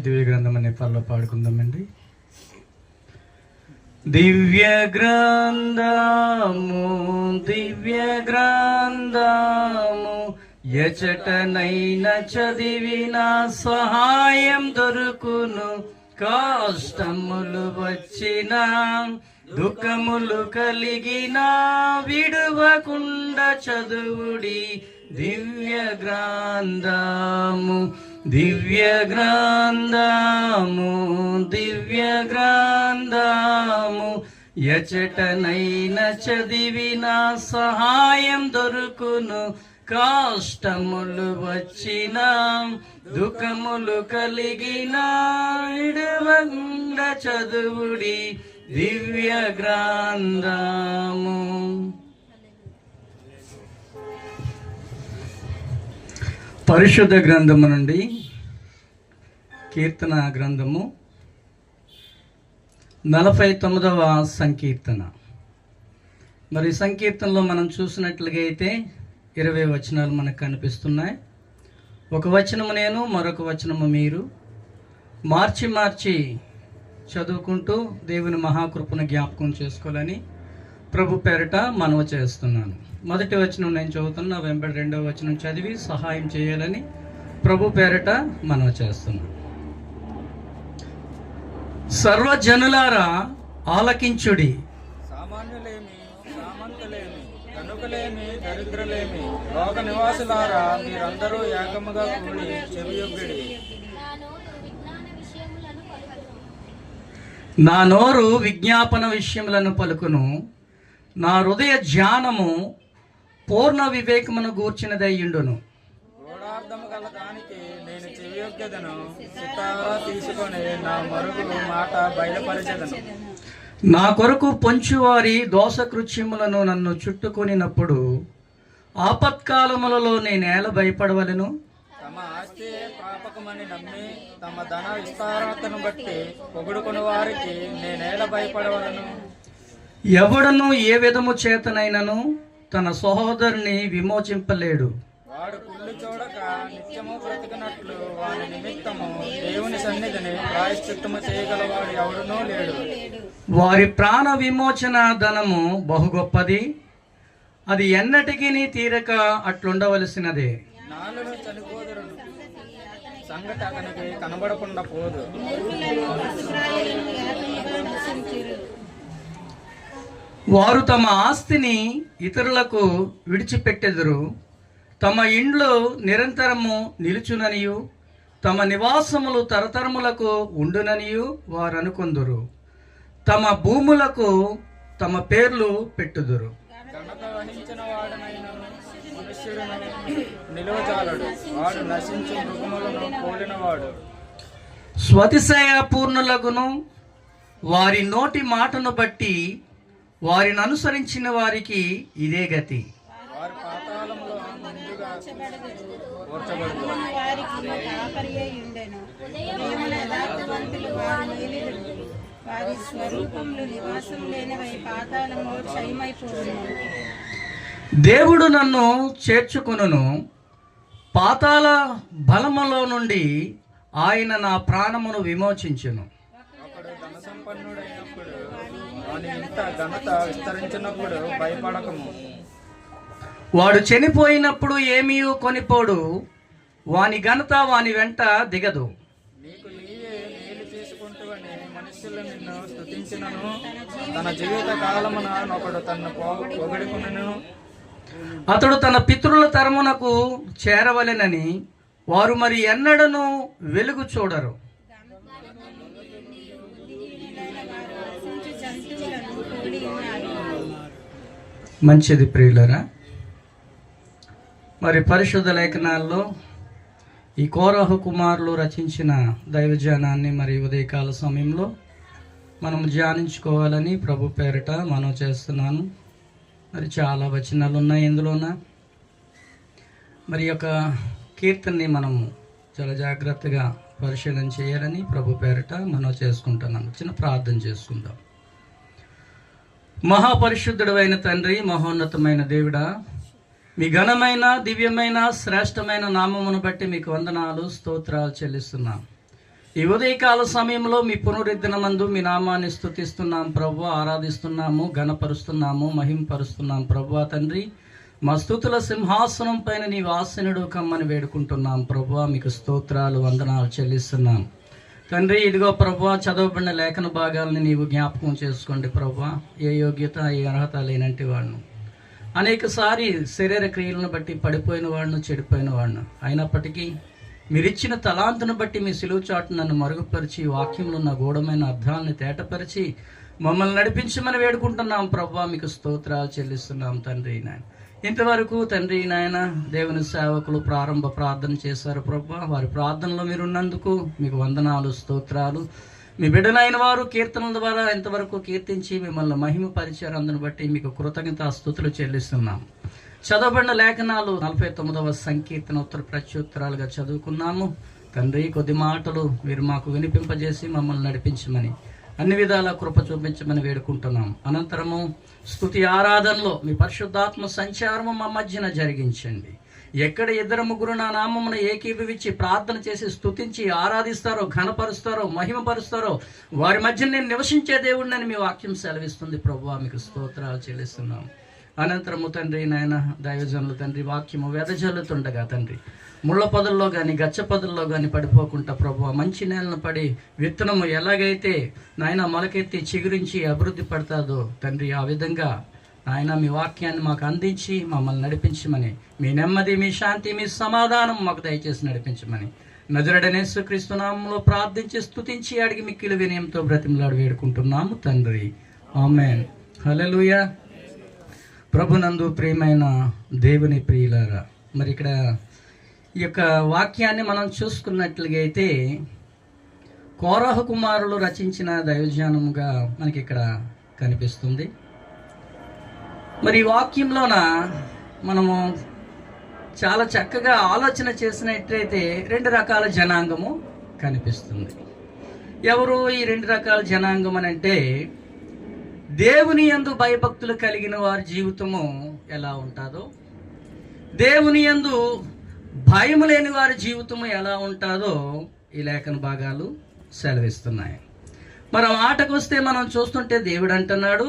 దివ్య గ్రంథం అనే పాటలో పాడుకుందామండి. దివ్య గ్రంథము దివ్య గ్రంథము ఎచటనైన చదివిన సహాయం దొరుకును. కష్టములు వచ్చిన దుఃఖములు కలిగిన విడువకుండా చదువుడి దివ్య గ్రంథము దివ్య గ్రంథము దివ్య గ్రంథము ఎచటనైన చదివిన సహాయం దొరుకును. కష్టములు వచ్చిన దుఃఖములు కలిగిన విడువకుండా చదువుడి దివ్య గ్రంథము. పరిశుద్ధ గ్రంథము నుండి కీర్తన గ్రంథము 49వ సంకీర్తన. మరి సంకీర్తనలో మనం చూసినట్లుగా అయితే 20 వచనాలు మనకు కనిపిస్తున్నాయి. ఒక వచనము నేను, మరొక వచనము మీరు మార్చి మార్చి చదువుకుంటూ దేవుని మహాకృపను జ్ఞాపకం చేసుకోవాలని ప్రభు పేరిట మనవి చేస్తున్నాను. మొదటి వచనం నేను చదువుతున్నా, వెంబడి 2వ వచనం చదివి సహాయం చేయాలని ప్రభు పేరిట మనవి చేస్తున్నాను. సర్వజనులారా ఆలకించుడి, సామాన్యులేమి సామంతులేమి ధనుకులేమి దరిద్రులేమి లోక నివాసులారా మీరందరూ ఏకముగా కూడి చెవియొగ్గుడి. నా నోరు విజ్ఞాపన విషయములను పలుకును, నా హృదయ ధ్యానము పూర్ణ వివేకమును గూర్చినదయ్యుండును. గూఢార్థము గల దానికి నేను చెవియొగ్గెదను, సితారా తీసుకొని నా మరుగు మాట బయలుపరచెదను. నా కొరకు పొంచువారి దోషకృత్యములను నన్ను చుట్టుకొనినప్పుడు ఆపత్కాలములలో నేనేల భయపడవలెను. తమ ఆస్తి పాపకమని నమ్మి తమ ధన విస్తారతను బట్టి పొగుడుకుని వారికి నేనేల భయపడవలను. ఎవడను ఏ విధము చేతనైనను తన సహోదరుని విమోచింపలేడు. వాడు కుళ్ళు చూడక నిత్యము బ్రతికినట్లు వాని నిమిత్తము దేవుని సన్నిధిని ప్రాయశ్చిత్తము చేయగలవాడు ఎవడునూ లేడు. వారి ప్రాణ విమోచన ధనము బహు గొప్పది, అది ఎన్నటికీ తీరక అట్లుండవలసినదే. నాలుగు చనిపోదురు సంగతి అతనికి కనబడకుండా పోదు. వారు తమ ఆస్తిని ఇతరులకు విడిచిపెట్టెదరు, తమ ఇండ్లు నిరంతరము నిలుచుననియు తమ నివాసములు తరతరములకు ఉండుననియు వారు అనుకొందురు. తమ భూములకు తమ పేర్లు పెట్టుదురు. ఘనత వహించిన వాడనైన మనుష్యుడును నిలువజాలడు, వాడు నశించు మృగములను పోలినవాడు. స్వతిశయ పూర్ణులగును వారి నోటి మాటను బట్టి వారిని అనుసరించిన వారికి ఇదే గతి. వారి పాతాళములో ముందుగా ఓర్చబడును. వారి స్వరూపములు నివాసం లేనివై పాతాళము క్షయమైపోవును. దేవుడు నన్ను చేర్చుకొనును, పాతాళ బలములో నుండి ఆయన నా ప్రాణమును విమోచించును. అప్పుడు ధన సంపన్నుడైనప్పుడు వాని ఇంట ఘనత విస్తరించినప్పుడు భయపడకము. వాడు చనిపోయినప్పుడు ఏమీ కొనిపోడు, వాని ఘనత వాని వెంట దిగదు. నీకు నీవే మేలు చేసుకుంటూవని మనుషులు నిన్ను స్తుతించినను, తన జీవిత కాలమున ఒకడు తన్ను పొగడుకును. అతడు తన పితరుల తరమునకు చేరవలెనని వారు మరి ఎన్నడను వెలుగు చూడరు. మంచిది ప్రియులరా, మరి పరిశుద్ధ లేఖనాల్లో ఈ కోరహు కుమారులు రచించిన దైవజనాన్ని మరి ఉదయకాల సమయంలో మనం ధ్యానించుకోవాలని ప్రభు పేరిట మనం చేస్తున్నాను. మరి చాలా వచనాలు ఉన్నాయి ఇందులోన. మరి యొక్క కీర్తనని మనము చాలా జాగ్రత్తగా పరిశీలన చేయాలని ప్రభు పేరిట మనం చేసుకుంటున్నాను. చిన్న ప్రార్థన చేసుకుందాం. మహాపరిశుద్ధుడు అయిన తండ్రి, మహోన్నతమైన దేవుడా, మీ ఘనమైన దివ్యమైన శ్రేష్టమైన నామమును బట్టి మీకు వందనాలు స్తోత్రాలు చెల్లిస్తున్నాం. ఈ ఉదయకాల సమయంలో మీ పునరుద్ధరణమందు మీ నామాన్ని స్తుతిస్తున్నాం ప్రభు, ఆరాధిస్తున్నాము, ఘనపరుస్తున్నాము, మహింపరుస్తున్నాం ప్రభు. తండ్రి, మా స్తుతుల సింహాసనం పైన నీవు ఆసనుడు కమ్మని వేడుకుంటున్నాం ప్రభు. మీకు స్తోత్రాలు, వందనాలు చెల్లిస్తున్నాం తండ్రి. ఇదిగో ప్రభు, చదవబడిన లేఖన భాగాలను నీవు జ్ఞాపకం చేసుకోండి ప్రభు. ఏ యోగ్యత, ఏ అర్హత లేనంటి వాడును, అనేకసారి శరీర క్రియలను బట్టి పడిపోయిన వాడును, చెడిపోయిన వాడును. అయినప్పటికీ మీరిచ్చిన తలాంతును బట్టి మీ సిలువ చాటు నన్ను మరుగుపరిచి, వాక్యంలో ఉన్న గూఢమైన అర్థాలను తేటపరిచి మమ్మల్ని నడిపించమని వేడుకుంటున్నాం ప్రభు. మీకు స్తోత్రాలు చెల్లిస్తున్నాం తండ్రి. నాయన, ఇంతవరకు తండ్రి నాయన దేవుని సేవకులు ప్రారంభ ప్రార్థన చేశారు ప్రభు. వారి ప్రార్థనలో మీరున్నందుకు మీకు వందనాలు, స్తోత్రాలు. మీ బిడ్డలైన వారు కీర్తనల ద్వారా ఇంతవరకు కీర్తించి మిమ్మల్ని మహిమపరిచారు. అందుని బట్టి మీకు కృతజ్ఞతా స్తుతులు చెల్లిస్తున్నాం. చదవబడిన లేఖనాలు 49వ సంకీర్తన ఉత్తర ప్రత్యుత్తరాలుగా చదువుకున్నాము తండ్రి. కొద్ది మాటలు మీరు మాకు వినిపింపజేసి మమ్మల్ని నడిపించమని, అన్ని విధాల కృప చూపించమని వేడుకుంటున్నాం. అనంతరము స్తుతి ఆరాధనలో మీ పరిశుద్ధాత్మ సంచారము మా మధ్యన జరిగించండి. ఎక్కడ 2-3 నా నామమున ఏకీభవించి ప్రార్థన చేసి స్తుతించి ఆరాధిస్తారో, ఘనపరుస్తారో, మహిమపరుస్తారో వారి మధ్య నేను నివసించే దేవుడిని మీ వాక్యం సెలవిస్తుంది ప్రభువా. మీకు స్తోత్రాలు చెల్లిస్తున్నాం. అనంతరము తండ్రి నాయన దైవజనులు తండ్రి వాక్యము వెదజల్లుతుండగా తండ్రి, ముళ్ళ పొదల్లో కానీ గచ్చ పొదల్లో కానీ పడిపోకుండా ప్రభువా, మంచి నేలను పడి విత్తనము ఎలాగైతే నాయన మొలకెత్తి చిగురించి అభివృద్ధి పడతాదో తండ్రి, ఆ విధంగా నాయన మీ వాక్యాన్ని మాకు అందించి మమ్మల్ని నడిపించమని, మీ నెమ్మది, మీ శాంతి, మీ సమాధానం మాకు దయచేసి నడిపించమని నజరుడైన యేసుక్రీస్తు నామములో ప్రార్థించి స్తుతించి అడిగి మిక్కిలి వినయంతో బ్రతిమలాడి వేడుకుంటున్నాము తండ్రి. ఆమేన్. హల్లెలూయా. ప్రభునందు ప్రియమైన దేవుని ప్రియులారా, మరి ఇక్కడ ఈ యొక్క వాక్యాన్ని మనం చూసుకున్నట్లుగా అయితే కోరహ కుమారులు రచించిన దైవజ్ఞానముగా మనకి ఇక్కడ కనిపిస్తుంది. మరి ఈ వాక్యంలోన మనము చాలా చక్కగా ఆలోచన చేసినట్లయితే 2 రకాల జనాంగము కనిపిస్తుంది. ఎవరు ఈ 2 రకాల జనాంగం అని అంటే, దేవుని యందు భయభక్తులు కలిగిన వారి జీవితము ఎలా ఉంటుందో, దేవుని యందు భయము లేని వారి జీవితము ఎలా ఉంటుందో ఈ లేఖన భాగాలు సెలవిస్తున్నాయి. మరి ఆ మాటకు వస్తే మనం చూస్తుంటే దేవుడు అంటున్నాడు,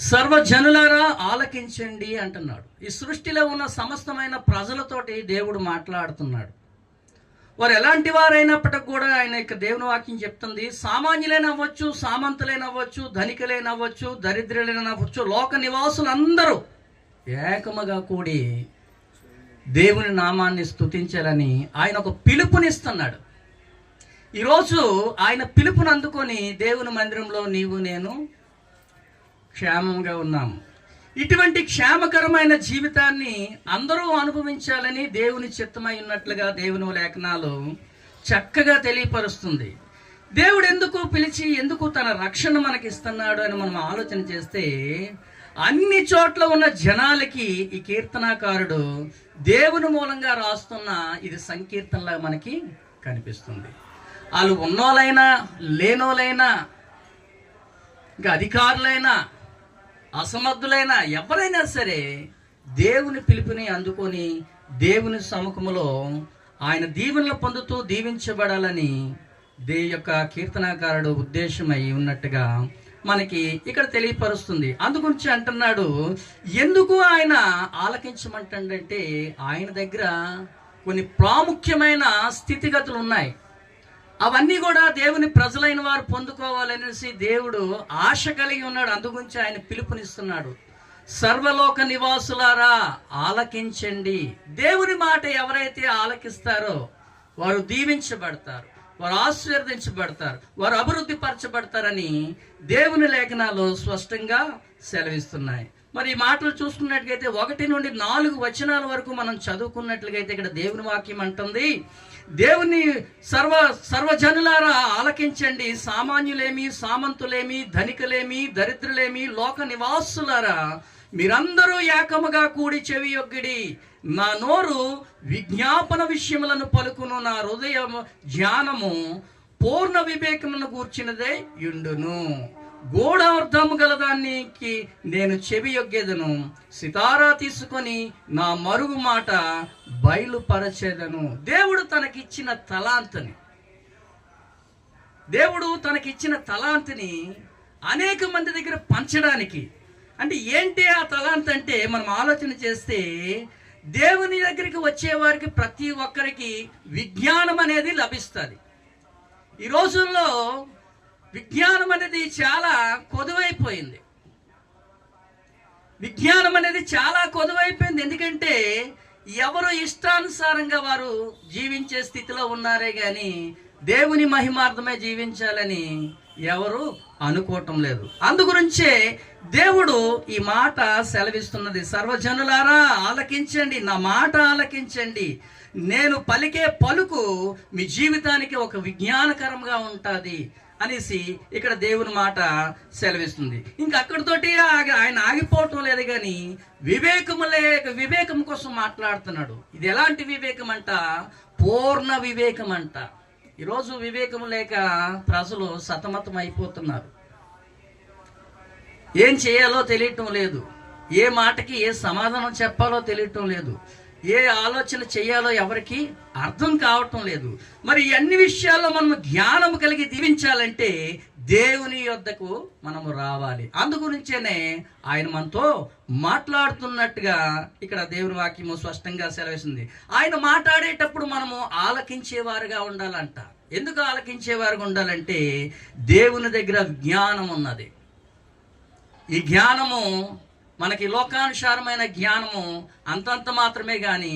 సర్వజనులారా ఆలకించండి అంటున్నాడు. ఈ సృష్టిలో ఉన్న సమస్తమైన ప్రజలతోటి దేవుడు మాట్లాడుతున్నాడు. వారు ఎలాంటి వారైనప్పటికి కూడా ఆయన యొక్క దేవుని వాక్యం చెప్తుంది, సామాన్యులైన అవ్వచ్చు, సామంతులైన అవ్వచ్చు, ధనికులైన అవ్వచ్చు, దరిద్రులైన అవ్వచ్చు, లోక నివాసులందరూ ఏకముగా కూడి దేవుని నామాన్ని స్తుతించాలని ఆయన ఒక పిలుపునిస్తున్నాడు. ఈరోజు ఆయన పిలుపుని అందుకొని దేవుని మందిరంలో నీవు నేను క్షేమంగా ఉన్నాము. ఇటువంటి క్షేమకరమైన జీవితాన్ని అందరూ అనుభవించాలని దేవుని చిత్తమై ఉన్నట్లుగా దేవుని లేఖనాలు చక్కగా తెలియపరుస్తుంది. దేవుడు ఎందుకు పిలిచి, ఎందుకు తన రక్షణ మనకి ఇస్తున్నాడు అని మనం ఆలోచన చేస్తే, అన్ని చోట్ల ఉన్న జనాలకి ఈ కీర్తనాకారుడు దేవుని మూలంగా రాస్తున్న ఇది సంకీర్తనలా మనకి కనిపిస్తుంది. వాళ్ళు ఉన్నోళ్ళైనా, లేనోళ్ళైనా, ఇంకా అధికారులైనా, అసమర్థులైన ఎవరైనా సరే దేవుని పిలుపుని అందుకొని దేవుని సముఖములో ఆయన దీవెనలు పొందుతూ దీవించబడాలని యొక్క కీర్తనాకారుడు ఉద్దేశమై ఉన్నట్టుగా మనకి ఇక్కడ తెలియపరుస్తుంది. అందుగురించి అంటున్నాడు, ఎందుకు ఆయన ఆలకించమంటాడంటే ఆయన దగ్గర కొన్ని ప్రాముఖ్యమైన స్థితిగతులు ఉన్నాయి. అవన్నీ కూడా దేవుని ప్రజలైన వారు పొందుకోవాలనేసి దేవుడు ఆశ కలిగి ఉన్నాడు. అందుగురించి ఆయన పిలుపునిస్తున్నాడు, సర్వలోక నివాసులారా ఆలకించండి. దేవుని మాట ఎవరైతే ఆలకిస్తారో వారు దీవించబడతారు, వారు ఆశీర్వదించబడతారు, వారు అభివృద్ధి పరచబడతారని దేవుని లేఖనాలు స్పష్టంగా సెలవిస్తున్నాయి. మరి ఈ మాటలు చూసుకున్నట్లయితే 1 నుండి 4 వచనాల వరకు మనం చదువుకున్నట్లయితే ఇక్కడ దేవుని వాక్యం అంటుంది, దేవుని సర్వజనులారా ఆలకించండి, సామాన్యులేమి, సామంతులేమి, ధనికులేమి, దరిద్రులేమి, లోక నివాసులారా మీరందరూ ఏకముగా కూడి చెవియొగ్గిడి. నా నోరు విజ్ఞాపన విషయములను పలుకును, నా హృదయం జ్ఞానము పూర్ణ వివేకమును గూర్చినదే యుండును. గూఢార్థము గలదానికి నేను చెవియొగ్గెదను, సితారా తీసుకొని నా మరుగు మాట బయలుపరచెదను. దేవుడు తనకిచ్చిన తలాంతని, దేవుడు తనకిచ్చిన తలాంతిని అనేక మంది దగ్గర పంచడానికి. అంటే ఏంటి ఆ తలాంత్ అంటే, మనం ఆలోచన చేస్తే దేవుని దగ్గరికి వచ్చే వారికి ప్రతి ఒక్కరికి విజ్ఞానం అనేది లభిస్తుంది. ఈ రోజుల్లో విజ్ఞానం అనేది చాలా కొదువైపోయింది. విజ్ఞానం అనేది చాలా కొదువైపోయింది. ఎందుకంటే ఎవరు ఇష్టానుసారంగా వారు జీవించే స్థితిలో ఉన్నారే కానీ దేవుని మహిమార్థమే జీవించాలని ఎవరు అనుకోవటం లేదు. అందుగురించే దేవుడు ఈ మాట సెలవిస్తున్నది, సర్వజనులారా ఆలకించండి, నా మాట ఆలకించండి, నేను పలికే పలుకు మీ జీవితానికి ఒక విజ్ఞానకరంగా ఉంటుంది అనేసి ఇక్కడ దేవుని మాట సెలవిస్తుంది. ఇంకా అక్కడితోటి ఆయన ఆగిపోవటం లేదు, కానీ వివేకం కోసం మాట్లాడుతున్నాడు. ఇది ఎలాంటి వివేకం అంట? పూర్ణ వివేకం అంట. ఈరోజు వివేకం లేక ప్రజలు సతమతం అయిపోతున్నారు. ఏం చేయాలో తెలియటం లేదు, ఏ మాటకి ఏ సమాధానం చెప్పాలో తెలియటం లేదు, ఏ ఆలోచన చేయాలో ఎవరికి అర్థం కావటం లేదు. మరి అన్ని విషయాల్లో మనము జ్ఞానం కలిగి దీవించాలంటే దేవుని యొద్దకు మనము రావాలి. అందుగురించేనే ఆయన మనతో మాట్లాడుతున్నట్టుగా ఇక్కడ దేవుని వాక్యము స్పష్టంగా సెలవిస్తుంది. ఆయన మాట్లాడేటప్పుడు మనము ఆలకించేవారుగా ఉండాలంట. ఎందుకు ఆలకించేవారుగా ఉండాలంటే దేవుని దగ్గర జ్ఞానం ఉన్నది. ఈ జ్ఞానము మనకి లోకానుసారమైన జ్ఞానము అంతంత మాత్రమే, కానీ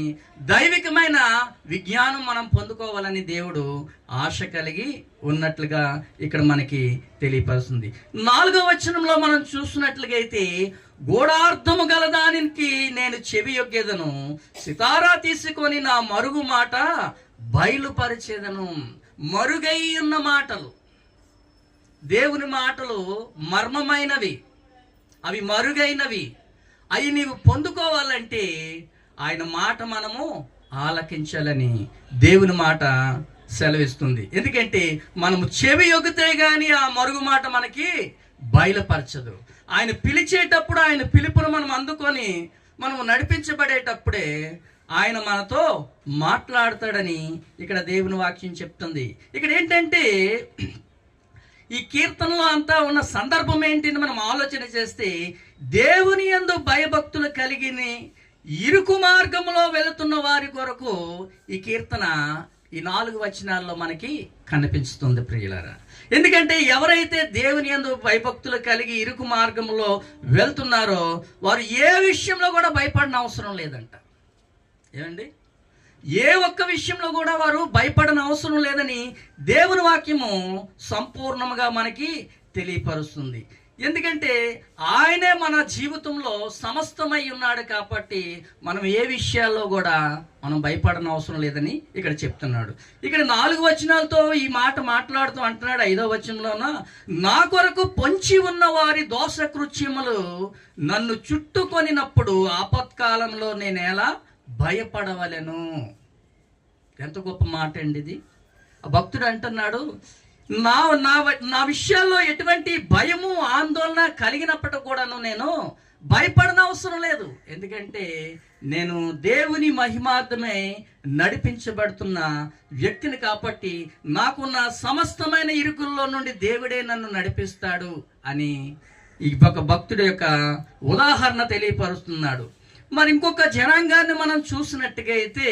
దైవికమైన విజ్ఞానం మనం పొందుకోవాలని దేవుడు ఆశ కలిగి ఉన్నట్లుగా ఇక్కడ మనకి తెలియపరుస్తుంది. 4వ వచనంలో మనం చూసినట్లుగా అయితే, గూఢార్థము గలదానికి నేను చెవి యొగ్గేదను, సితారా తీసుకొని నా మరుగు మాట బయలుపరిచేదను. మరుగై ఉన్న మాటలు, దేవుని మాటలు మర్మమైనవి, అవి మరుగైనవి. అవి నీవు పొందుకోవాలంటే ఆయన మాట మనము ఆలకించాలని దేవుని మాట సెలవిస్తుంది. ఎందుకంటే మనము చెవి యొగ్గితే గాని ఆ మరుగు మాట మనకి బయలుపరచదు. ఆయన పిలిచేటప్పుడు ఆయన పిలుపును మనం అందుకొని మనము నడిపించబడేటప్పుడే ఆయన మనతో మాట్లాడతాడని ఇక్కడ దేవుని వాక్యం చెప్తుంది. ఇక్కడ ఏంటంటే ఈ కీర్తనలో అంతా ఉన్న సందర్భం ఏంటిని మనం ఆలోచన చేస్తే, దేవుని యందు భయభక్తులు కలిగిన ఇరుకు మార్గంలో వెళుతున్న వారి కొరకు ఈ కీర్తన ఈ 4 వచనాల్లో మనకి కనిపిస్తుంది ప్రియులారా. ఎందుకంటే ఎవరైతే దేవుని యందు భయభక్తులు కలిగి ఇరుకు మార్గంలో వెళ్తున్నారో వారు ఏ విషయంలో కూడా భయపడిన అవసరం లేదంట. ఏమండి, ఏ ఒక్క విషయంలో కూడా వారు భయపడని అవసరం లేదని దేవుని వాక్యము సంపూర్ణంగా మనకి తెలియపరుస్తుంది. ఎందుకంటే ఆయనే మన జీవితంలో సమస్తమై ఉన్నాడు కాబట్టి మనం ఏ విషయాల్లో కూడా మనం భయపడని అవసరం లేదని ఇక్కడ చెప్తున్నాడు. ఇక్కడ 4 వచనాలతో ఈ మాట మాట్లాడుతూ అంటున్నాడు. 5వ వచనంలోన, నా కొరకు పొంచి ఉన్న వారి దోషకృత్యములు నన్ను చుట్టుకొనినప్పుడు ఆపత్కాలంలో నేను ఎలా భయపడవలెను. ఎంత గొప్ప మాట అండి ఇది. ఆ భక్తుడు అంటున్నాడు, నా విషయాల్లో ఎటువంటి భయము ఆందోళన కలిగినప్పటికీ కూడాను నేను భయపడన అవసరం లేదు. ఎందుకంటే నేను దేవుని మహిమార్థమే నడిపించబడుతున్న వ్యక్తిని కాబట్టి నాకున్న సమస్తమైన ఇరుకుల్లో నుండి దేవుడే నన్ను నడిపిస్తాడు అని ఈ ఒక భక్తుడి యొక్క ఉదాహరణ తెలియపరుస్తున్నాడు. మరి ఇంకొక జనాంగాన్ని మనం చూసినట్టుగా అయితే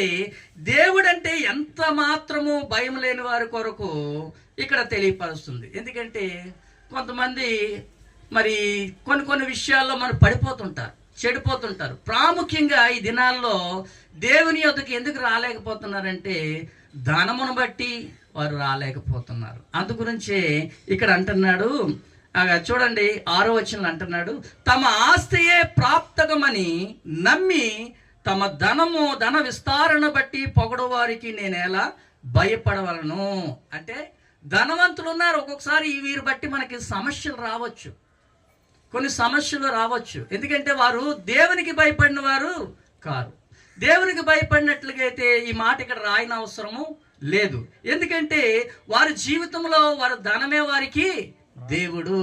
దేవుడంటే ఎంత మాత్రము భయం లేని వారి కొరకు ఇక్కడ తెలియపరుస్తుంది. ఎందుకంటే కొంతమంది మరి కొన్ని విషయాల్లో మనం పడిపోతుంటారు, చెడిపోతుంటారు. ప్రాముఖ్యంగా ఈ దినాల్లో దేవుని యొద్దకు ఎందుకు రాలేకపోతున్నారంటే ధనమును బట్టి వారు రాలేకపోతున్నారు. అందుగురించే ఇక్కడ అంటున్నాడు, చూడండి 6వ వచనంలో అంటున్నాడు, తమ ఆస్తియే ప్రాప్తకమని నమ్మి తమ ధన విస్తారణ బట్టి పొగడు వారికి నేను ఎలా భయపడవలను. అంటే ధనవంతులు ఉన్నారు, ఒక్కొక్కసారి వీరు బట్టి మనకి సమస్యలు రావచ్చు, కొన్ని సమస్యలు రావచ్చు. ఎందుకంటే వారు దేవునికి భయపడిన వారు కారు. దేవునికి భయపడినట్లుగా అయితే ఈ మాట ఇక్కడ రాయన అవసరము లేదు. ఎందుకంటే వారి జీవితంలో వారి ధనమే వారికి దేవుడు.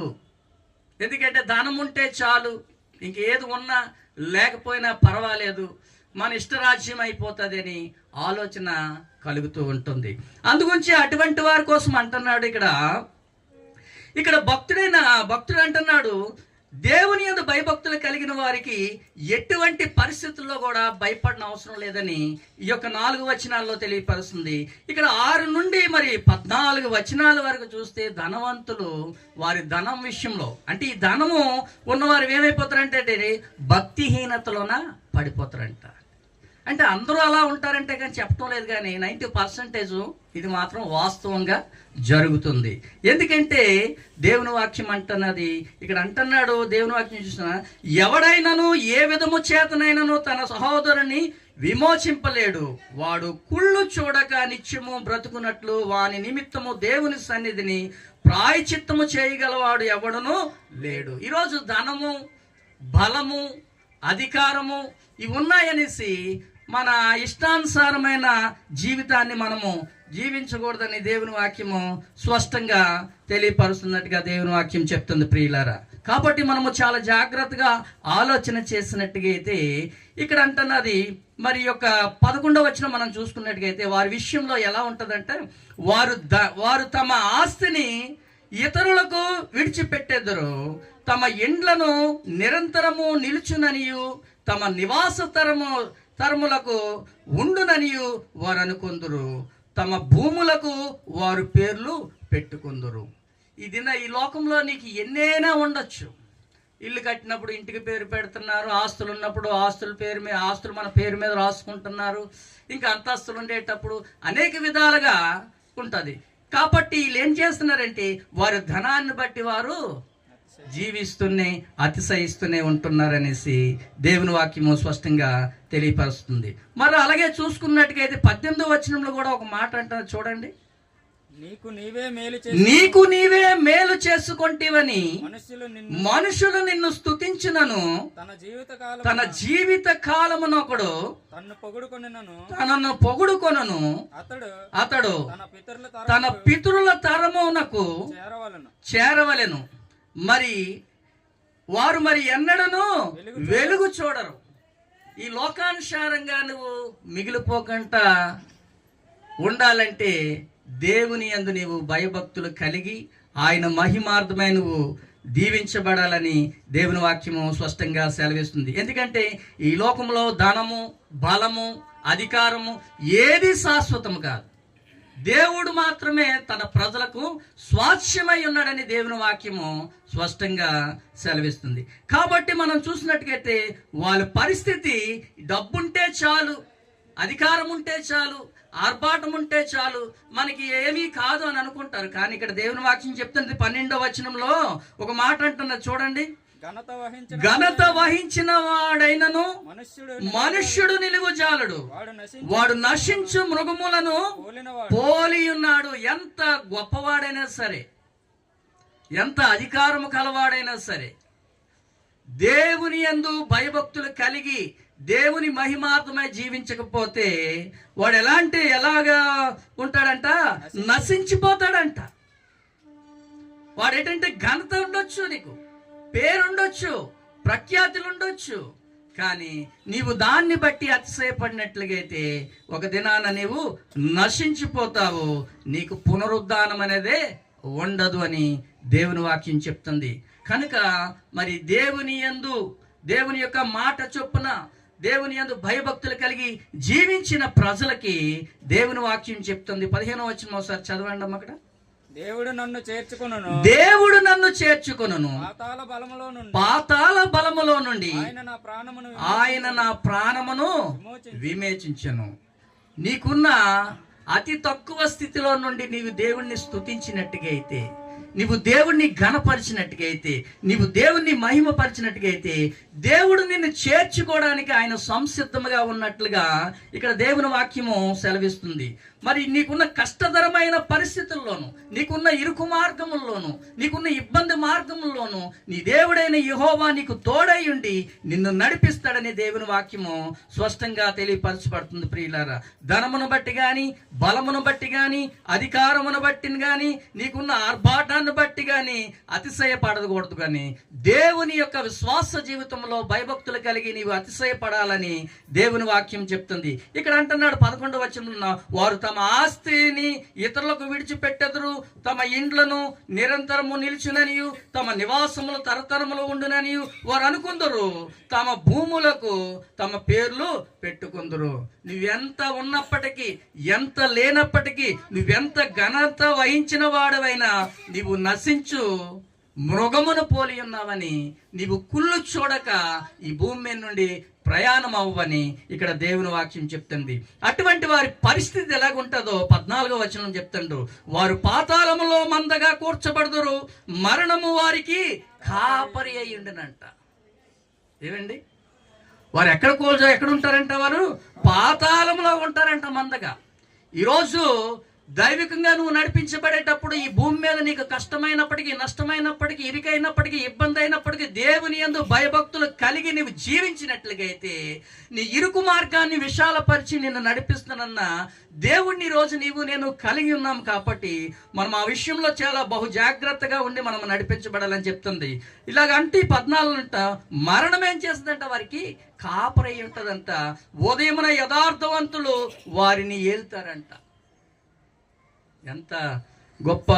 ఎందుకంటే ధనం ఉంటే చాలు, ఇంకేది ఉన్నా లేకపోయినా పర్వాలేదు, మన ఇష్టరాజ్యం అయిపోతుందని ఆలోచన కలుగుతూ ఉంటుంది. అందుగురించి అటువంటి వారి కోసం అంటున్నాడు ఇక్కడ భక్తుడు అంటున్నాడు, దేవుని యందు భయభక్తులు కలిగిన వారికి ఎటువంటి పరిస్థితుల్లో కూడా భయపడిన అవసరం లేదని ఈ యొక్క 4 వచనాల్లో తెలియపరుస్తుంది. ఇక్కడ 6 నుండి మరి 14 వచనాల వరకు చూస్తే ధనవంతులు వారి ధనం విషయంలో, అంటే ఈ ధనము ఉన్నవారు ఏమైపోతారంటే భక్తిహీనతలోన పడిపోతారంట. అంటే అందరూ అలా ఉంటారంటే కానీ చెప్పడం లేదు, కానీ 90% ఇది మాత్రం వాస్తవంగా జరుగుతుంది. ఎందుకంటే దేవుని వాక్యం అంటున్నది, ఇక్కడ అంటున్నాడు దేవుని వాక్యం చూసిన, ఎవడైనాను ఏ విధము చేతనైనాను తన సహోదరుని విమోచింపలేడు, వాడు కుళ్ళు చూడక నిత్యము బ్రతుకున్నట్లు వాని నిమిత్తము దేవుని సన్నిధిని ప్రాయచిత్తము చేయగలవాడు ఎవడునూ లేడు. ఈరోజు ధనము, బలము, అధికారము ఇవి ఉన్నాయనేసి మన ఇష్టానుసారమైన జీవితాన్ని మనము జీవించకూడదని దేవుని వాక్యము స్పష్టంగా తెలియపరుస్తున్నట్టుగా దేవుని వాక్యం చెప్తుంది ప్రియులారా. కాబట్టి మనము చాలా జాగ్రత్తగా ఆలోచన చేసినట్టుగా అయితే ఇక్కడ అంటున్నది, మరి యొక్క 11వ వచనం మనం చూసుకున్నట్టుగా అయితే వారి విషయంలో ఎలా ఉంటుందంటే, వారు తమ ఆస్తిని ఇతరులకు విడిచిపెట్టెదరు, తమ ఇండ్లను నిరంతరము నిలుచుననియు తమ నివాస తరములకు ఉండుననియు వారు అనుకొందురు, తమ భూములకు వారు పేర్లు పెట్టుకుందురు. ఈ లోకంలో నీకు ఎన్నైనా ఉండొచ్చు. ఇల్లు కట్టినప్పుడు ఇంటికి పేరు పెడుతున్నారు, ఆస్తులు ఉన్నప్పుడు ఆస్తులు మన పేరు మీద రాసుకుంటున్నారు, ఇంకా అంతస్తులు ఉండేటప్పుడు అనేక విధాలుగా ఉంటుంది. కాబట్టి వీళ్ళు ఏం చేస్తున్నారంటే వారి ధనాన్ని బట్టి వారు అతిశయిస్తూనే ఉంటున్నారనేసి దేవుని వాక్యము స్పష్టంగా తెలియపరుస్తుంది. మరి అలాగే చూసుకున్నట్టుగైతే 18వ వచనంలో కూడా ఒక మాట అంటారు చూడండి, నీకు నీవే మేలు చేసుకొంటివని మనుషులు నిన్ను స్తుతించినను తన జీవిత కాలమునొకడు తనను పొగుడుకొనను అతడు తన పితరుల తరమునకు చేరవలెను. మరి వారు ఎన్నడను వెలుగు చూడరు. ఈ లోకానుసారంగా నువ్వు మిగిలిపోకుండా ఉండాలంటే దేవుని యందు నీవు భయభక్తులు కలిగి ఆయన మహిమార్థమై నువ్వు దీవించబడాలని దేవుని వాక్యము స్పష్టంగా సెలవిస్తుంది. ఎందుకంటే ఈ లోకంలో ధనము, బలము, అధికారము ఏది శాశ్వతము కాదు. దేవుడు మాత్రమే తన ప్రజలకు స్వాస్యమై ఉన్నాడని దేవుని వాక్యము స్పష్టంగా సెలవిస్తుంది. కాబట్టి మనం చూసినట్టుగైతే వాళ్ళ పరిస్థితి డబ్బుంటే చాలు, అధికారం ఉంటే చాలు, ఆర్భాటం ఉంటే చాలు, మనకి ఏమీ కాదు అని అనుకుంటారు. కానీ ఇక్కడ దేవుని వాక్యం చెప్తుంది 12వ వచనంలో ఒక మాట అంటున్నది చూడండి, ఘనత వహించిన వాడైనను మనుష్యుడు నిలువజాలడు, వాడు నశించు మృగములను పోలి ఉన్నాడు. ఎంత గొప్పవాడైనా సరే, ఎంత అధికారము కలవాడైనా సరే, దేవుని యందు భయభక్తులు కలిగి దేవుని మహిమార్థమై జీవించకపోతే వాడు ఎలాగా ఉంటాడంట, నశించిపోతాడంట. వాడేంటంటే ఘనత ఉండొచ్చు, నీకు పేరుండొచ్చు, ప్రఖ్యాతులు ఉండొచ్చు, కానీ నీవు దాన్ని బట్టి అతిశయపడినట్లుగైతే ఒక దినాన నీవు నశించిపోతావు, నీకు పునరుద్ధానం అనేదే ఉండదు అని దేవుని వాక్యం చెప్తుంది. కనుక మరి దేవుని యొక్క మాట చొప్పున దేవుని యందు భయభక్తులు కలిగి జీవించిన ప్రజలకి దేవుని వాక్యం చెప్తుంది. 15వ వచనం ఒకసారి చదవండి అమ్మ. అక్కడ దేవుడు నన్ను చేర్చుకొనును పాతాళ బలములో నుండి ఆయన నా ప్రాణమును విమోచించెను. నీకున్న అతి తక్కువ స్థితిలో నుండి నీవు దేవుణ్ణి స్తుతించినట్టుగా అయితే, నీవు దేవుణ్ణి ఘనపరిచినట్టుగా అయితే, నీవు దేవుణ్ణి మహిమపరిచినట్టుగా అయితే దేవుడు నిన్ను చేర్చుకోవడానికి ఆయన సంసిద్ధముగా ఉన్నట్లుగా ఇక్కడ దేవుని వాక్యము సెలవిస్తుంది. మరి నీకున్న కష్టతరమైన పరిస్థితుల్లోనూ, నీకున్న ఇరుకు మార్గముల్లోనూ, నీకున్న ఇబ్బంది మార్గముల్లోనూ నీ దేవుడైన యెహోవా నీకు తోడై ఉండి నిన్ను నడిపిస్తాడని దేవుని వాక్యము స్పష్టంగా తెలియపరచబడుతుంది. ప్రియులారా, ధనమును బట్టి గాని, బలమును బట్టి గాని, అధికారమును బట్టి గాని, నీకున్న ఆర్భాట మాటను బట్టి కానీ అతిశయపడకూడదు, కానీ దేవుని యొక్క విశ్వాస జీవితంలో భయభక్తులు కలిగి నీవు అతిశయపడాలని దేవుని వాక్యం చెప్తుంది. ఇక్కడ అంటున్నాడు 11వ వచనంలో, వారు తమ ఆస్తిని ఇతరులకు విడిచిపెట్టెదరు, తమ ఇండ్లను నిరంతరము నిలిచుననియు తమ నివాసములు తరతరములు ఉండుననియు వారు అనుకుందరు, తమ భూములకు తమ పేర్లు పెట్టుకుందరు. నువ్వెంత ఉన్నప్పటికీ, ఎంత లేనప్పటికీ, నువ్వెంత ఘనత వహించిన వాడవైనా నీవు నశించు మృగమును పోలి ఉన్నావని, నీవు కుళ్ళు చూడక ఈ భూమి మీద నుండి ప్రయాణం అవ్వని ఇక్కడ దేవుని వాక్యం చెప్తుంది. అటువంటి వారి పరిస్థితి ఎలాగుంటుందో 14వ వచనం చెప్తుండ్రు, వారు పాతాళములో మందగా కూర్చబడుదురు, మరణము వారికి కాపరి అయి ఉండునంట. ఏమండి, వారు ఎక్కడ ఉంటారంట? వారు పాతాళంలో ఉంటారంట మందగా. ఈరోజు దైవికంగా నువ్వు నడిపించబడేటప్పుడు ఈ భూమి మీద నీకు కష్టమైనప్పటికీ, నష్టమైనప్పటికీ, ఇరుకైనప్పటికీ, ఇబ్బంది అయినప్పటికీ దేవుని యందు భయభక్తులు కలిగి నీవు జీవించినట్లుగా అయితే నీ ఇరుకు మార్గాన్ని విశాలపరిచి నిన్ను నడిపిస్తున్న దేవుణ్ణి రోజు నేను కలిగి ఉన్నాం. కాబట్టి మనం ఆ విషయంలో చాలా బహు జాగ్రత్తగా ఉండి మనం నడిపించబడాలని చెప్తుంది. ఇలాగంటే 14 మరణం ఏం చేస్తుందంట? వారికి కాపరై ఉంటుందంట. ఉదయమున యథార్థవంతులు వారిని ఏల్తారంట. ఎంత గొప్ప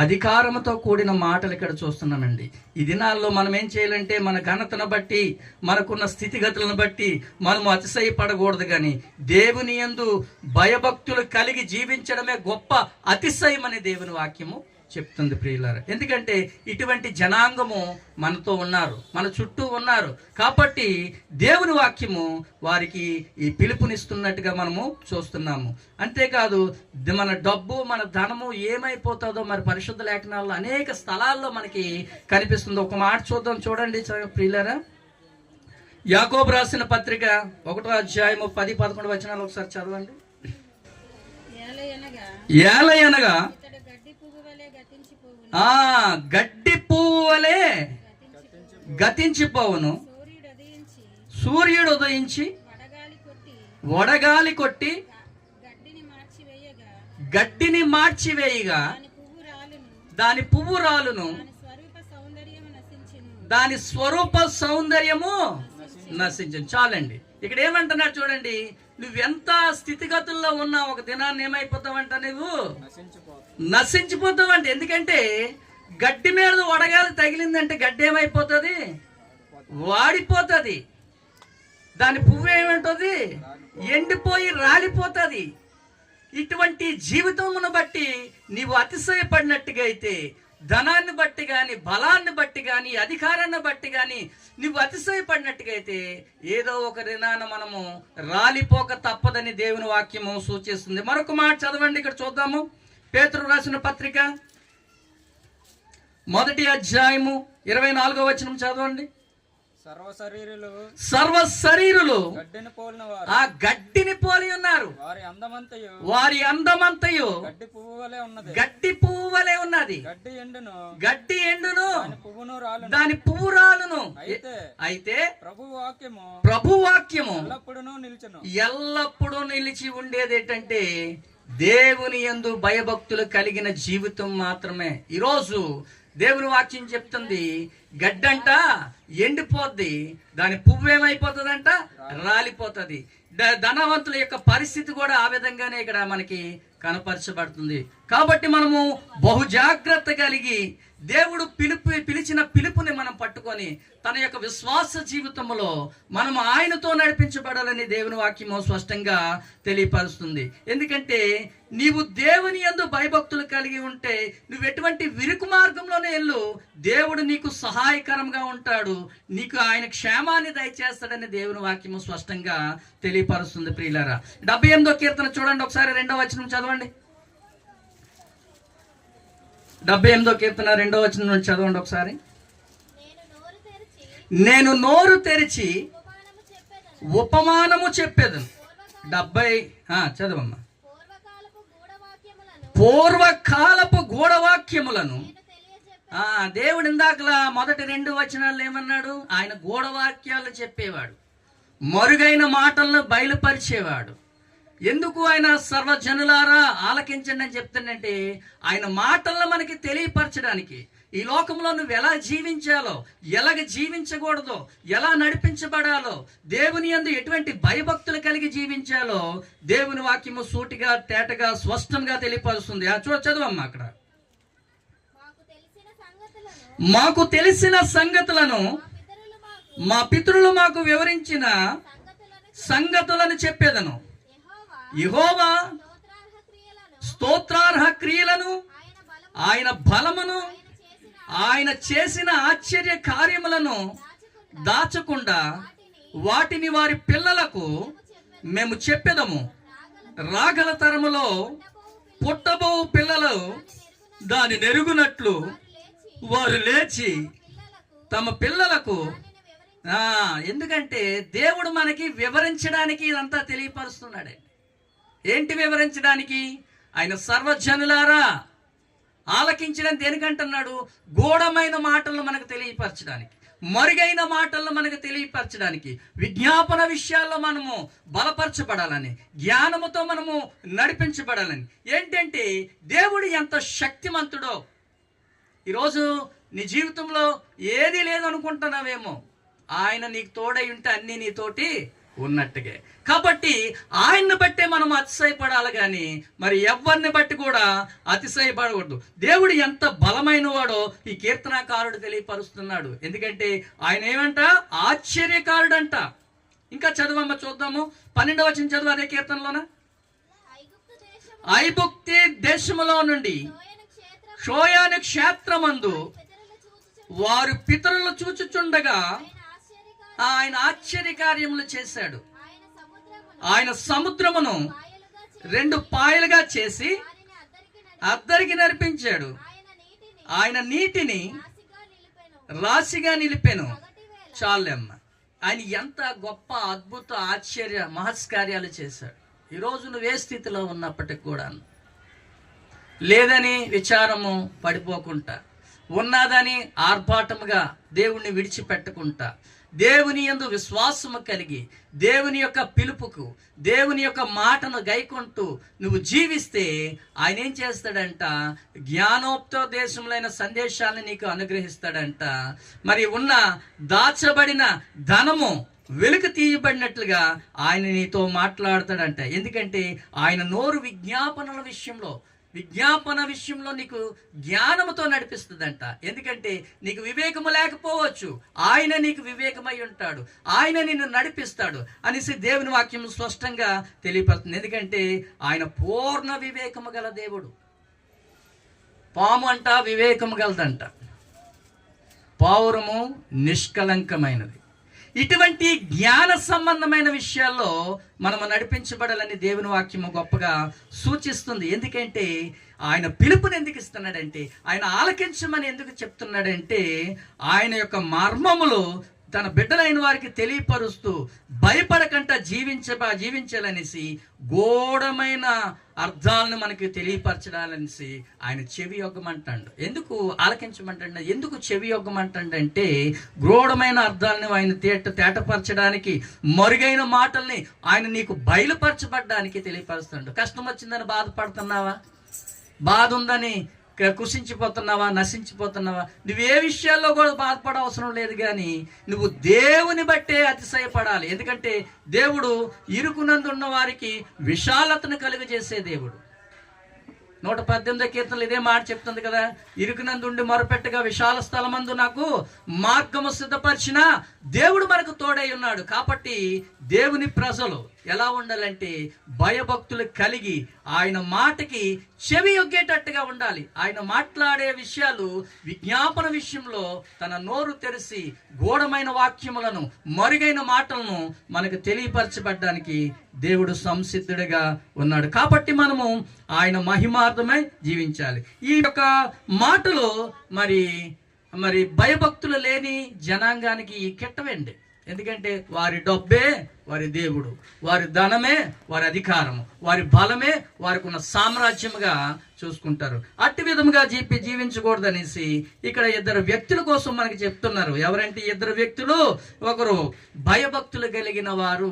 అధికారంతో కూడిన మాటలు ఇక్కడ చూస్తున్నామండి. ఈ దినాల్లో మనం ఏం చేయాలంటే, మన ఘనతను బట్టి, మనకున్న స్థితిగతులను బట్టి మనము అతిశయపడకూడదు, కానీ దేవుని యందు భయభక్తులు కలిగి జీవించడమే గొప్ప అతిశయం అని దేవుని వాక్యము చెప్తుంది ప్రియులారా. ఎందుకంటే ఇటువంటి జనాంగము మనతో ఉన్నారు, మన చుట్టూ ఉన్నారు. కాబట్టి దేవుని వాక్యము వారికి ఈ పిలుపునిస్తున్నట్టుగా మనము చూస్తున్నాము. అంతేకాదు మన డబ్బు, మన ధనము ఏమైపోతుందో మరి పరిశుద్ధ లేఖనాల్లో అనేక స్థలాల్లో మనకి కనిపిస్తుంది. ఒక మాట చూద్దాం, చూడండి ప్రియులారా. యాకోబు రాసిన పత్రిక 1వ అధ్యాయము 10-11 వచనాలు ఒకసారి చదవండి. ఏలయనగా గడ్డి పువ్వు వలె గతించిపోవును, సూర్యుడు ఉదయించి వడగాలి కొట్టి గడ్డిని మార్చివేయగా దాని పువ్వు రాలును, దాని స్వరూప సౌందర్యము నశించను. చాలండి. ఇక్కడ ఏమంటున్నారు చూడండి, నువ్వెంత స్థితిగతుల్లో ఉన్నా ఒక దినాన్ని ఏమైపోతావంట? నువ్వు నశించిపోతావంట. ఎందుకంటే గడ్డి మీద వడగాలి తగిలిందంటే గడ్డి ఏమైపోతుంది? వాడిపోతుంది. దాని పువ్వు ఏమంటుంది? ఎండిపోయి రాలిపోతుంది. ఇటువంటి జీవితమును బట్టి నీవు అతిశయపడినట్టుగా అయితే, ధనాన్ని బట్టి కానీ, బలాన్ని బట్టి కానీ, అధికారాన్ని బట్టి కానీ నువ్వు అతిశయపడినట్టుగా అయితే ఏదో ఒక దినాన మనము రాలిపోక తప్పదని దేవుని వాక్యము సూచిస్తుంది. మరొక మాట చదవండి, ఇక్కడ చూద్దాము. పేతురు రాసిన పత్రిక 1వ అధ్యాయము 24వ వచనం చదవండి. సర్వ శరీరులు ఆ గడ్డిని పోలి ఉన్నారు, వారి అందమంతయు గడ్డి పువ్వు వలె ఉన్నది. గడ్డి ఎండును, దాని పువ్వు రాలును. అయితే ప్రభు వాక్యము ఎల్లప్పుడూ నిలిచి ఉండేది. ఏంటంటే దేవుని యందు భయభక్తులు కలిగిన జీవితం మాత్రమే. ఈరోజు దేవుని వాక్యం చెప్తుంది, గడ్డంట ఎండిపోద్ది, దాని పువ్వు ఏమైపోతుందంట? రాలిపోతుంది. ధనవంతుల యొక్క పరిస్థితి కూడా ఆ విధంగానే ఇక్కడ మనకి కనపరచబడుతుంది. కాబట్టి మనము బహు జాగ్రత్త కలిగి దేవుడు పిలిచిన పిలుపుని మనం పట్టుకొని తన యొక్క విశ్వాస జీవితంలో మనం ఆయనతో నడిపించబడాలని దేవుని వాక్యము స్పష్టంగా తెలియపరుస్తుంది. ఎందుకంటే నీవు దేవుని యందు భయభక్తులు కలిగి ఉంటే నువ్వు ఎటువంటి విరుకు మార్గంలోనే వెళ్ళు, దేవుడు నీకు సహాయకరంగా ఉంటాడు, నీకు ఆయన క్షేమాన్ని దయచేస్తాడని దేవుని వాక్యము స్పష్టంగా తెలియపరుస్తుంది. ప్రియులారా, 78వ కీర్తన చూడండి ఒకసారి, 2వ వచనం చదవండి. 78వ కీర్తన 2వ వచనం నుంచి చదవండి ఒకసారి. నేను నోరు తెరిచి ఉపమానము చెప్పేదను. 70 చదవమ్మా. పూర్వకాలపు గూఢవాక్యములను దేవుడు ఇందాకలా మొదటి 2 వచనాలు ఏమన్నాడు? ఆయన గూఢవాక్యాలు చెప్పేవాడు, మరుగైన మాటలను బయలుపరిచేవాడు. ఎందుకు ఆయన సర్వజనులారా ఆలకించండి అని చెప్తానంటే ఆయన మాటలను మనకి తెలియపరచడానికి, ఈ లోకంలో నువ్వు ఎలా జీవించాలో, ఎలాగ జీవించకూడదో, ఎలా నడిపించబడాలో, దేవుని యందు ఎటువంటి భయభక్తులు కలిగి జీవించాలో దేవుని వాక్యము సూటిగా తేటగా స్పష్టంగా తెలియపరుస్తుంది. చదవమ్మా అక్కడ. మాకు తెలిసిన సంగతులను మా పితరులు మాకు వివరించిన సంగతులను చెప్పేదను. యెహోవా స్తోత్రార్హ క్రియలను, ఆయన బలమును, ఆయన చేసిన ఆశ్చర్య కార్యములను దాచకుండా వాటిని వారి పిల్లలకు మేము చెప్పెదము. రాగల తరములో పుట్టబో పిల్లలు దాని నెరుగునట్లు వారు లేచి తమ పిల్లలకు, ఎందుకంటే దేవుడు మనకి వివరించడానికి ఇదంతా తెలియపరుస్తున్నాడు. ఏంటి వివరించడానికి? ఆయన సర్వజనులారా ఆలకించడం దేనికంటున్నాడు? గూఢమైన మాటలను మనకు తెలియపరచడానికి, మరుగైన మాటలను మనకు తెలియపరచడానికి, విజ్ఞాపన విషయాల్లో మనము బలపరచబడాలని, జ్ఞానముతో మనము నడిపించబడాలని. ఏంటంటే దేవుడు ఎంత శక్తిమంతుడో. ఈరోజు నీ జీవితంలో ఏది లేదనుకుంటున్నావేమో, ఆయన నీకు తోడై ఉంటే అన్నీ నీతోటి ఉన్నట్టుగా. కాబట్టి ఆయన్ని బట్టే మనం అతిశయపడాలి కానీ మరి ఎవరిని బట్టి కూడా అతిశయపడకూడదు. దేవుడు ఎంత బలమైన వాడో ఈ కీర్తనాకారుడు తెలియపరుస్తున్నాడు. ఎందుకంటే ఆయన ఏమంట? ఆశ్చర్యకారుడు అంట. ఇంకా చదవమ్మ చూద్దాము. 12వ వచనం చదువు అదే కీర్తనలోన. ఐగుప్తు దేశములో నుండి షోయాను క్షేత్రమందు వారు పితరులు చూచుచుండగా ఆయన ఆశ్చర్య కార్యములు చేశాడు. ఆయన సముద్రమును 2 పాయలుగా చేసి అద్దరికి నడిపించాడు. ఆయన నీటిని రాశిగా నిలిపెను. చాలమ్మ. ఆయన ఎంత గొప్ప అద్భుత ఆశ్చర్య మహత్కార్యాలు చేశాడు. ఈరోజు నువ్వు ఏ స్థితిలో ఉన్నప్పటికి కూడా లేదని విచారము పడిపోకుండా, ఉన్నదని ఆర్భాటముగా దేవుణ్ణి విడిచిపెట్టకుండా, దేవుని యందు విశ్వాసము కలిగి దేవుని యొక్క పిలుపుకు, దేవుని యొక్క మాటను గైకొంటూ నువ్వు జీవిస్తే ఆయన ఏం చేస్తాడంట? జ్ఞానోపదేశములైన సందేశాలను నీకు అనుగ్రహిస్తాడంట. మరి ఉన్న దాచబడిన ధనము వెలుగు తీయబడినట్లుగా ఆయన నీతో మాట్లాడతాడంట. ఎందుకంటే ఆయన నోరు విజ్ఞాపన విషయంలో నీకు జ్ఞానముతో నడిపిస్తుందంట. ఎందుకంటే నీకు వివేకము లేకపోవచ్చు, ఆయన నీకు వివేకమై ఉంటాడు, ఆయన నిన్ను నడిపిస్తాడు అనేసి దేవుని వాక్యం స్పష్టంగా తెలియపడుతుంది. ఎందుకంటే ఆయన పూర్ణ వివేకము గల దేవుడు. పాము అంట వివేకము గలదంట, పావురము నిష్కలంకమైనది. ఇటువంటి జ్ఞాన సంబంధమైన విషయాల్లో మనము నడిపించబడాలని దేవుని వాక్యము గొప్పగా సూచిస్తుంది. ఎందుకంటే ఆయన పిలుపుని ఎందుకు ఇస్తున్నాడంటే, ఆయన ఆలకించమని ఎందుకు చెప్తున్నాడంటే, ఆయన యొక్క మర్మములు తన బిడ్డలైన వారికి తెలియపరుస్తూ భయపడకుండా జీవించాలనేసి గూఢమైన అర్థాలను మనకి తెలియపరచాలనేసి ఆయన చెవి యొగ్గమంటాడు. ఎందుకు ఆలకించమంటాడు? ఎందుకు చెవి యొగ్గమంటాడంటే గూఢమైన అర్థాలను ఆయన తేటపరచడానికి, మరుగైన మాటల్ని ఆయన నీకు బయలుపరచబడ్డానికి తెలియపరుస్తాడు. కష్టం వచ్చిందని బాధపడుతున్నావా? బాధ ఉందని కుషించిపోతున్నావా? నశించిపోతున్నావా? నువ్వు ఏ విషయాల్లో కూడా బాధపడ అవసరం లేదు, కానీ నువ్వు దేవుని బట్టే అతిశయపడాలి. ఎందుకంటే దేవుడు ఇరుకునందున్న వారికి విశాలతను కలుగజేసే దేవుడు. 118వ కీర్తనలు ఇదే మాట చెప్తుంది కదా, ఇరుకునందుండి మొరపెట్టగా విశాల స్థలమందు నాకు మార్గము సిద్ధపరిచిన దేవుడు మనకు తోడై ఉన్నాడు. కాబట్టి దేవుని ప్రజలు ఎలా ఉండాలంటే భయభక్తులు కలిగి ఆయన మాటకి చెవి యొగ్గేటట్టుగా ఉండాలి. ఆయన మాట్లాడే విషయాలు విజ్ఞాపన విషయంలో తన నోరు తెరిచి గూఢమైన వాక్యములను, మరుగైన మాటలను మనకు తెలియపరచబడ్డానికి దేవుడు సంసిద్ధుడిగా ఉన్నాడు. కాబట్టి మనము ఆయన మహిమార్థమై జీవించాలి. ఈ యొక్క మాటలు మరి భయభక్తులు లేని జనాంగానికి కెట్టవండి. ఎందుకంటే వారి డబ్బే వారి దేవుడు, వారి ధనమే వారి అధికారము, వారి బలమే వారికి ఉన్న సామ్రాజ్యముగా చూసుకుంటారు. అట్టి విధముగా జీవించకూడదనేసి ఇక్కడ 2 వ్యక్తుల కోసం మనకి చెప్తున్నారు. ఎవరంటే 2 వ్యక్తులు, ఒకరు భయభక్తులు కలిగిన వారు,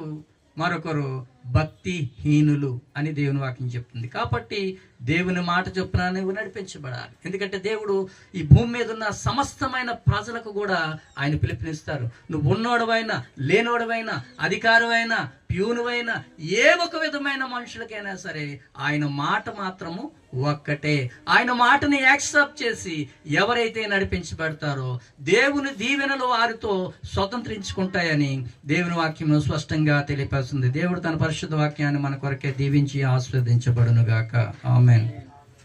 మరొకరు భక్తిహీనులు అని దేవుని వాక్యం చెప్తుంది. కాబట్టి దేవుని మాట చొప్పున నువ్వు నడిపించబడాలి. ఎందుకంటే దేవుడు ఈ భూమి మీద ఉన్న సమస్తమైన ప్రజలకు కూడా ఆయన పిలుపునిస్తారు. నువ్వు ఉన్నోడవైనా, లేనోడవైనా, అధికారమైనా, ప్యూనువైనా, ఏ ఒక విధమైన మనుషులకైనా సరే ఆయన మాట మాత్రము ఒక్కటే. ఆయన మాటని యాక్సెప్ట్ చేసి ఎవరైతే నడిపించబడతారో దేవుని దీవెనలు వారితో స్వతంత్రించుకుంటాయని దేవుని వాక్యం స్పష్టంగా తెలియపరుస్తుంది. దేవుడు తన పరిశుద్ధ వాక్యాన్ని మన కొరకే దీవించి ఆస్వాదించబడును గాక. ఆమేన్.